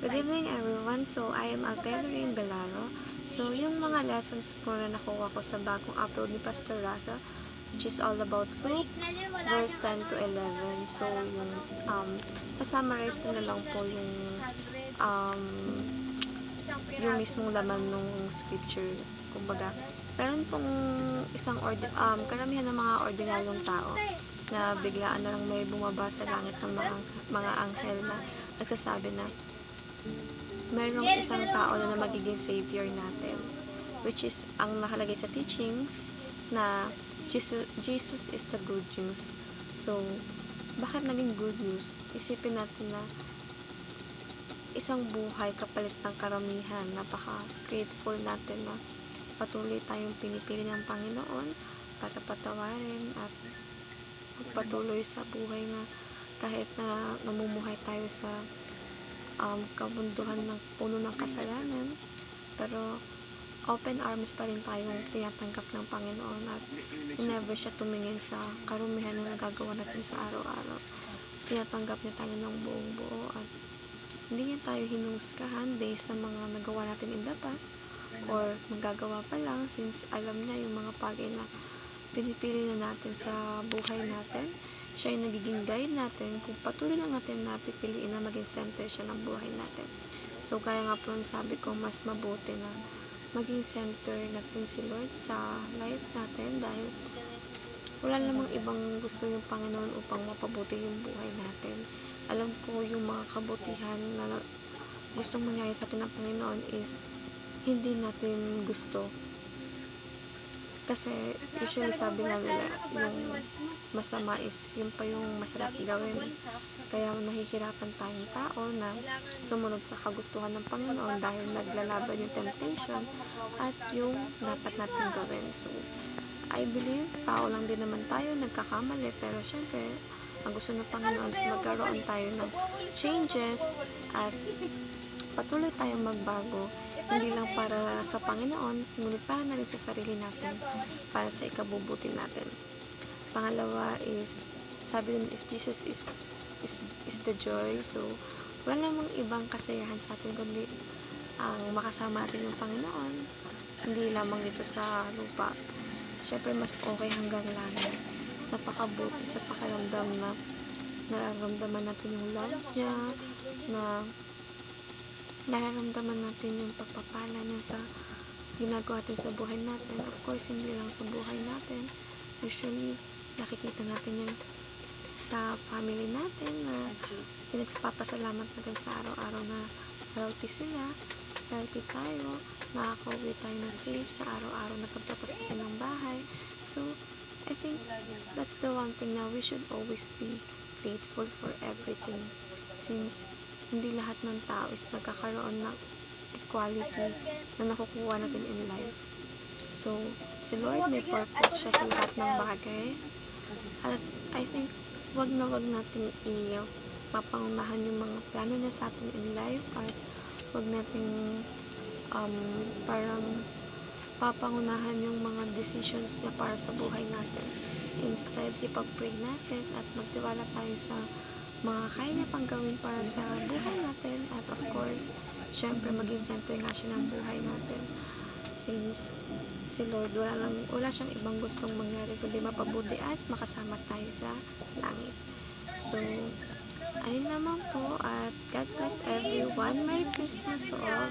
Good evening everyone. So, I am Altenorine Belaro. So, yung mga lessons po na nakuha ko sa bagong upload ni Pastor Raza, which is all about Luke, verse 10 to 11. So, yung, pa-summarize ko na lang po yung mismong laman ng scripture. Kumbaga, meron pong karamihan ng mga ordinaryong tao na biglaan na lang may bumaba sa langit ng mga anghel na nagsasabi na merong isang tao na magiging savior natin, which is ang nakalagay sa teachings na Jesus is the good news. So, bakit naging good news? Isipin natin na isang buhay kapalit ng karamihan. Napaka-grateful natin na patuloy tayong pinipili ng Panginoon para patawarin at patuloy sa buhay na kahit na namumuhay tayo sa kabunduhan ng puno ng kasalanan, pero open arms pa rin tayong tinatanggap ng Panginoon at never siya tumingin sa karumihan na nagagawa natin sa araw-araw. Tinatanggap niya tayo ng buong buo at hindi niya tayo hinusgahan based sa mga nagawa natin in the past or magagawa pa lang, since alam niya yung mga bagay na pinipili na natin sa buhay natin. Siya yung nagiging guide natin kung patuloy lang natin na pipiliin na maging center siya ng buhay natin. So, kaya nga po sabi ko, mas mabuti na maging center natin si Lord sa life natin dahil wala namang ibang gusto yung Panginoon upang mapabuti yung buhay natin. Alam ko yung mga kabutihan na gustong mangyari sa atin ng Panginoon is hindi natin gusto. Kasi usually sabi nga nila, yung masama is yun pa yung masarap gawin. Kaya nahihirapan tayong tao na sumunod sa kagustuhan ng Panginoon dahil naglalaban yung temptation at yung dapat natin gawin. So, I believe, tao lang din naman tayo, nagkakamali, pero syempre, ang gusto ng Panginoon is magkaroon tayo ng changes at patuloy tayong magbago, hindi lang para sa Panginoon, ngunit para na rin sa sarili natin, para sa ikabubuti natin. Pangalawa is, sabi din, if Jesus is the joy, so wala namang ibang kasiyahan sa atin kundi ang makasama natin yung Panginoon, hindi lamang dito sa lupa. Syempre, mas okay hanggang langit. Napakabuti sa pakiramdam na nararamdaman natin yung love niya, na nararamdaman natin yung pagpapala niya sa ginagawa natin sa buhay natin. Of course, hindi lang sa buhay natin. Usually, nakikita natin yan sa family natin na pinagpapasalamat natin sa araw-araw na healthy sila, healthy tayo, nakaka-uwi tayo na safe sa araw-araw na pagtatas natin ng bahay. So, I think that's the one thing na we should always be grateful for everything, since hindi lahat ng tao is nagkakaroon ng equality na nakukuha natin in life. So, si Lord may purpose siya sa lahat ng bagay. At I think, wag na wag natin mapangunahan yung mga plano niya sa atin in life at wag natin parang papangunahan yung mga decisions niya para sa buhay natin. Instead, ipag-pray natin at magtiwala tayo sa mga kaya niya pang gawin para sa buhay natin, at of course, syempre maging center nga siya ng buhay natin, since si Lord wala siyang ibang gustong mangyari kundi mapabuti at makasama tayo sa langit. So, ayun naman po, at God bless everyone. Merry Christmas to all.